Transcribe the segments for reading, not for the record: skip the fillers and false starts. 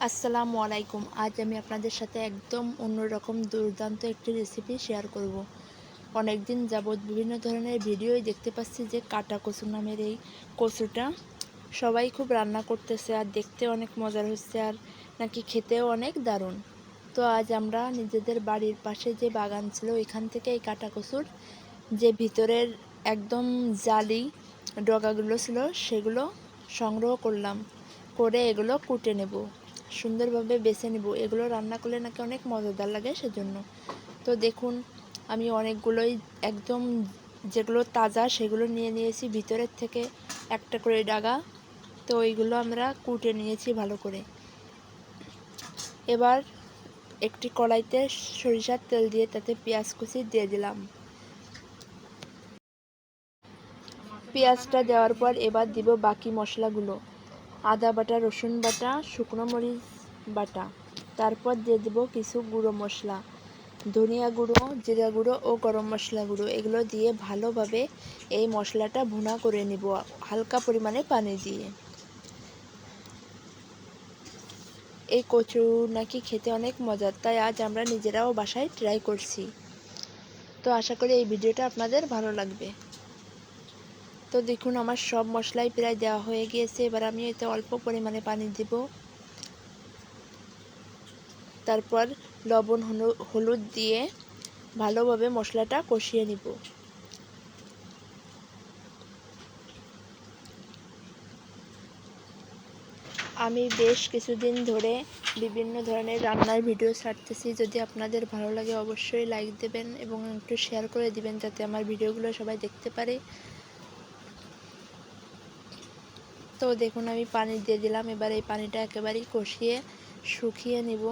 আসসালামু আলাইকুম। আজ আমি আপনাদের সাথে একদম অন্যরকম দুর্দান্ত একটি রেসিপি শেয়ার করব। অনেকদিন যাবৎ বিভিন্ন ধরনের ভিডিওই দেখতে পাচ্ছি যে কাটা কচু নামের এই কচুটা সবাই খুব রান্না করতেছে আর দেখতে অনেক মজার হচ্ছে আর নাকি খেতেও অনেক দারুণ। তো আজ আমরা নিজেদের বাড়ির পাশে যে বাগান ছিল এখান থেকে এই কাটা কচুর যে ভিতরের একদম জালি ডগাগুলো ছিল সেগুলো সংগ্রহ করলাম, করে এগুলো কুটে নেব, সুন্দরভাবে বেছে নেব। এগুলো রান্না করলে নাকি অনেক মজাদার লাগে সেজন্য। তো দেখুন আমি অনেকগুলোই একদম যেগুলো তাজা সেগুলো নিয়ে নিয়েছি ভিতরের থেকে একটা করে ডাগা। তো এইগুলো আমরা কুটে নিয়েছি ভালো করে। এবার একটি কড়াইতে সরিষার তেল দিয়ে তাতে পেঁয়াজ কুচি দিয়ে দিলাম। পেঁয়াজটা দেওয়ার পর এবার দিব বাকি মশলাগুলো, আদা বাটা, রসুন বাটা, শুকনো মরিচ বাটা। তারপর দিয়ে দেব কিছু গুঁড়ো মশলা, ধনিয়া গুঁড়ো, জিরা গুঁড়ো ও গরম মশলা গুঁড়ো। এগুলো দিয়ে ভালোভাবে এই মশলাটা ভুনা করে নিব হালকা পরিমাণে পানি দিয়ে। এই কচু নাকি খেতে অনেক মজার, তাই আজ আমরা নিজেরাও বাসায় ট্রাই করছি। তো আশা করি এই ভিডিওটা আপনাদের ভালো লাগবে। তো দেখুন আমার সব মশলাই প্রায় দেওয়া হয়ে গিয়েছে। এবার আমি এতে অল্প পরিমাণে পানি দিব। তারপর লবণ হলুদ দিয়ে ভালোভাবে মশলাটা কষিয়ে নিব। আমি বেশ কিছুদিন ধরে বিভিন্ন ধরনের রান্নার ভিডিও ছাড়তেছি। যদি আপনাদের ভালো লাগে অবশ্যই লাইক দেবেন এবং একটু শেয়ার করে দিবেন যাতে আমার ভিডিওগুলো সবাই দেখতে পারে। তো দেখুন আমি পানি দিয়ে দিলাম। এবার এই পানিটা একেবারেই কষিয়ে শুকিয়ে নিব।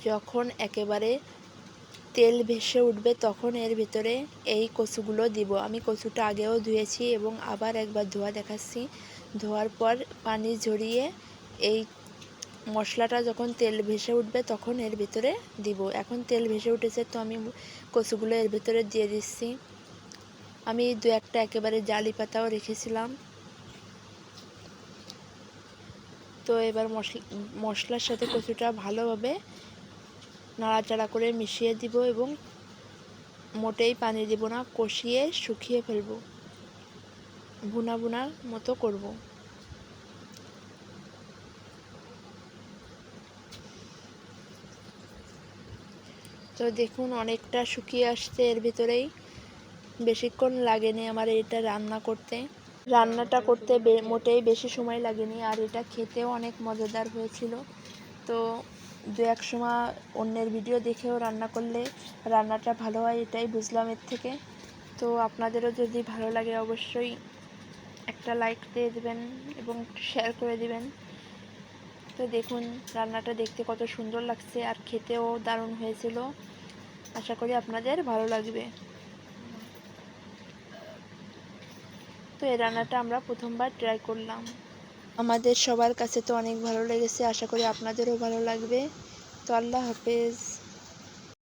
যখন একেবারে তেল ভেসে উঠবে তখন এর ভিতরে এই কচুগুলো দিব। আমি কচুটা আগেও ধুয়েছি এবং আবার একবার ধোয়া দেখাচ্ছি। ধোয়ার পর পানি ঝরিয়ে এই মশলাটা যখন তেল ভেসে উঠবে তখন এর ভিতরে দিব। এখন তেল ভেসে উঠেছে, তো আমি কচুগুলো এর ভিতরে দিয়ে দিচ্ছি। আমি দু একটা একেবারে জালি পাতাও রেখেছিলাম। তো এবার মশলার সাথে কচুটা ভালোভাবে নাড়াচাড়া করে মিশিয়ে দিব এবং মোটেই পানি দিব না, কষিয়ে শুকিয়ে ফেলব, ভুনা ভুনার মতো করব। তো দেখুন অনেকটা শুকিয়ে আসছে এর ভিতরেই। বেশিক্ষণ লাগেনি আমার এটা রান্না করতে। রান্নাটা করতে মোটেই বেশি সময় লাগেনি আর এটা খেতেও অনেক মজাদার হয়েছিল। তো দু এক সময় অন্যের ভিডিও দেখেও রান্না করলে রান্নাটা ভালো হয়, এটাই বুঝলাম এর থেকে। তো আপনাদেরও যদি ভালো লাগে অবশ্যই একটা লাইক দিয়ে দেবেন এবং শেয়ার করে দিবেন। তো দেখুন রান্নাটা দেখতে কত সুন্দর লাগছে আর খেতেও দারুণ হয়েছিল। আশা করি আপনাদের ভালো লাগবে। তো এই রান্নাটা আমরা প্রথমবার ট্রাই করলাম। আমাদের সবার কাছে তো অনেক ভালো লেগেছে, আশা করি আপনাদেরও ভালো লাগবে। তো আল্লাহ হাফেজ।